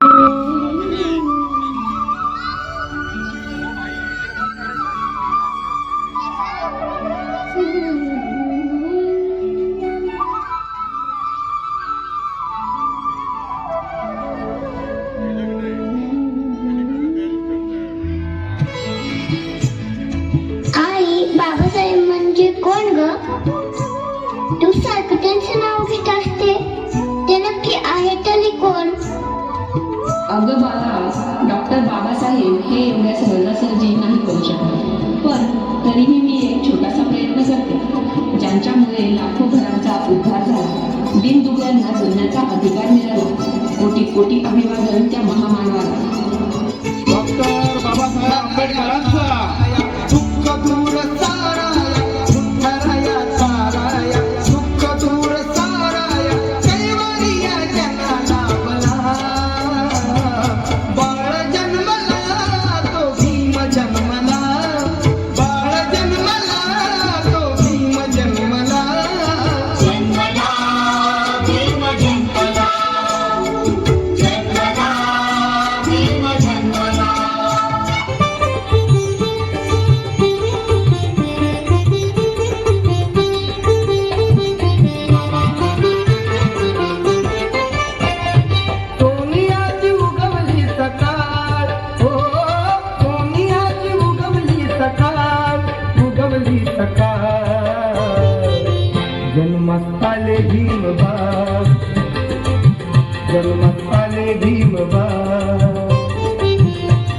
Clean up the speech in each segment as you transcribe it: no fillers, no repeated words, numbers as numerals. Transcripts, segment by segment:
बाबासाहेब म्हणजे कोण ग? तू सारखं त्यांचं नाव घेत असते, ते नक्की आहे तरी कोण? अगं बाळा, डॉक्टर बाबासाहेब हे एवढ्या सहजासहजी नाही करू शकत, पण तरीही मी एक छोटासा प्रयत्न करते, ज्यांच्यामुळे लाखो घरांचा उद्धार झाला, दिनदुबळ्यांना जगण्याचा अधिकार मिळाला. कोटी कोटी अभिवादन त्या महामानवाला. डॉक्टर बाबासाहेब आंबेडकरांचा दुःख दूर साराया, सुंदराया साराया, दुःख दूर साराया, कैवारिया जगाला भला. बाळ जन्मला तो भीम जन्मला, बाळ जन्मला तो भीम जन्मला. जन्मला भीम जन्मला, जन्मला भीम जन्मला. सोनियाची उगवली सकाळ, हो सोनियाची उगवली सकाळ, उगवली सकाळ. जन्मात आले भीमबाळ, जन्मात आले भीमबाळ.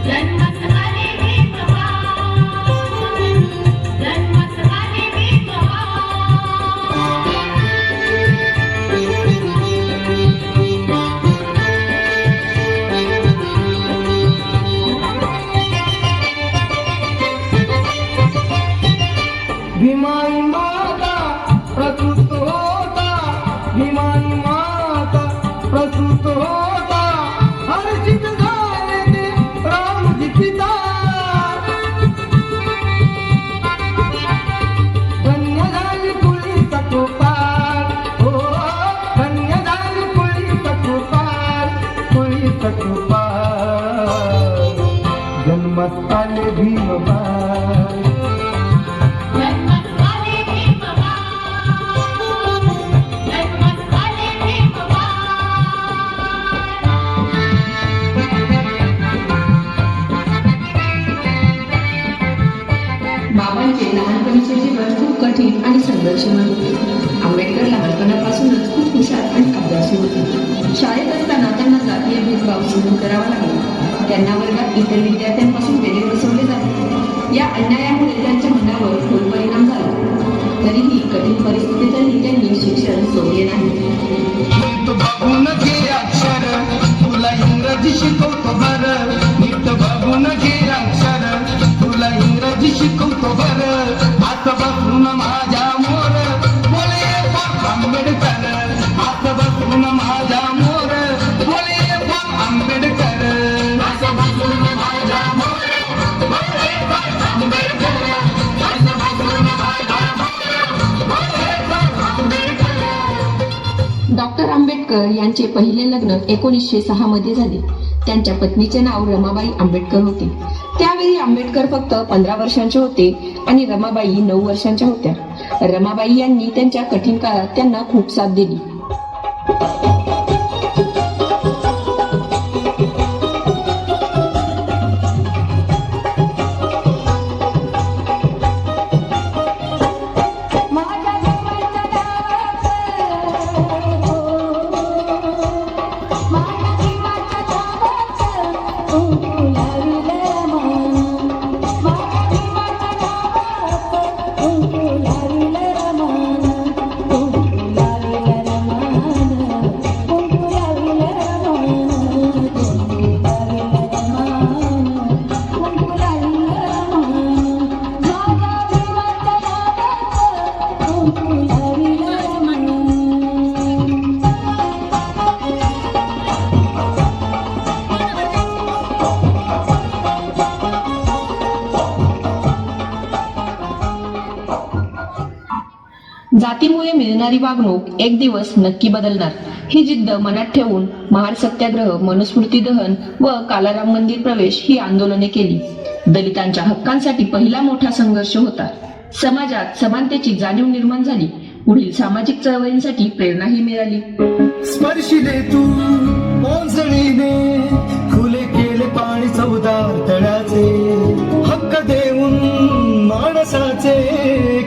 जन्मत आले भीमबाळ, जन्मत आले भीमबाळ. भीमाई माता प्रसूत होता, भीमाई माता प्रसूत होता, हर्षित झाले ते रामजी पिता. धन्य झाली कुळी सखोपाल, हो धन्य झाली कुळी सखोपाल, कुळी सखोपाल. जन्मात आले भीमबाळ, जन्मत आले भीमबाळ, जन्मत आले भीमबाळ. बाबांचे लहानपणीचे जीवन खूप कठीण आणि संघर्षमय होते. आंबेडकर लहानपणापासूनच खूप हुशार आणि अभ्यासू होते. शाळेत असताना त्यांना जातीय भेदभाव सहन करावा लागला. त्यांना वर्गात इतर विद्यार्थ्यांपासून वेगळे बसवले जाते. या अन्यायामुळे त्यांच्या मनावर खोल परिणाम झाला. तरीही कठीण परिस्थितीतही त्यांनी शिक्षण सोडले नाही. नीट बघून घे अक्षर, तुला इंग्रजी शिकवतो बर. नीट बघून घे अक्षर, तुला इंग्रजी शिकवतो बर. हात बसून माझ्या मोर बोले बाप आंबेडकर, हात बसून माझ्या मोर बोले बाप आंबेडकर. हात बसून माझ्या मोर बोले बाप आंबेडकर, हात बसून माझ्या मोर बोले बाप आंबेडकर. डॉक्टर आंबेडकर यांचे पहिले लग्न 1906 मध्ये झाले. त्यांच्या पत्नीचे नाव रमाबाई आंबेडकर होते. त्यावेळी आंबेडकर फक्त 15 वर्षांचे होते आणि रमाबाई 9 वर्षांच्या होत्या. रमाबाई यांनी त्यांच्या कठीण काळात त्यांना खूप साथ दिली. जातीमुळे मिळणारी वागणूक एक दिवस नक्की बदलणार. ही जिद्द मनात ठेवून महार सत्याग्रह, मनुस्मृती दहन व कालाराम मंदिर प्रवेश ही आंदोलने केली. दलितांच्या हक्कांसाठी पहिला मोठा संघर्ष होता. समाजात समानतेची जाणीव निर्माण झाली. पुढील सामाजिक चळवळींसाठी प्रेरणाही मिळाली. स्पर्शिले तू ओंजळीने खुले केले पाणी चौदार तळ्याचे, हक्क देऊन माणसाचे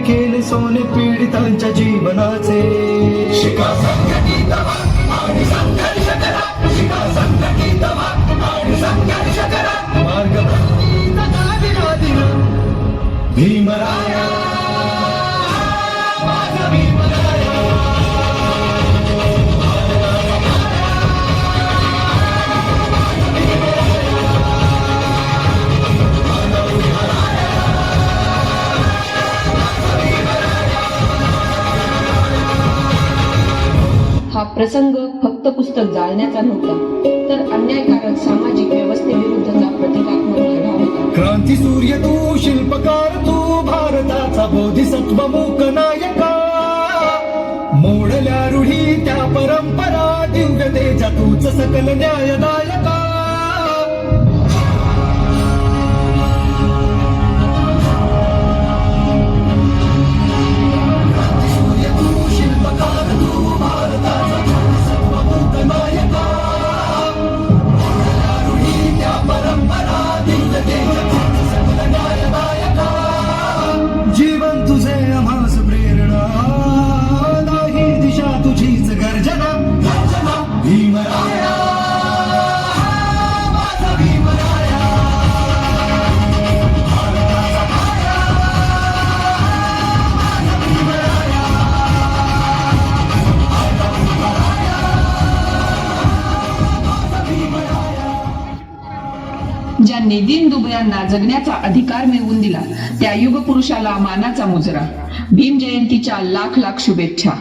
केले सोने पीडितांच्या जीवनाचे. शिका संघटित व्हा आणि संघर्ष करा, शिका संघटित व्हा आणि संघर्ष करा. मार्ग भक्तीचा गादिला दिला भीमराया, माझा भीमराया. हा प्रसंग फक्त पुस्तक जाळण्याचा नव्हता, तर अन्यायकारक सामाजिक व्यवस्थेविरुद्धचा प्रतिकात्मक लढा होता. क्रांती सूर्य तू, शिल्पकार तू, भारताचा बोधिसत्व मूक नायका. मोडल्या रूढी त्या परंपरा, दिव्य तेजा तूच सकल न्यायदायका. क्रांती सूर्य तू, शिल्पकार तू, भारताचा बोधिसत्व मूक नायका. मोडल्या रूढी त्या परंपरा, दिव्य तेजा तूच सकल न्यायदायका. जीवन तुझे आम्हास प्रेरणा, नाही दिशा तुझीच गर्जना. भीमराया, माझा भीमराया. भारताचा माया, माझा भीमराया. माझा भीमराया, माझा भीमराया. ज्यांनी दीनदुबळ्यांना जगण्याचा अधिकार मिळवून दिला त्या युगपुरुषाला मानाचा मुजरा. भीम जयंतीच्या लाख लाख शुभेच्छा.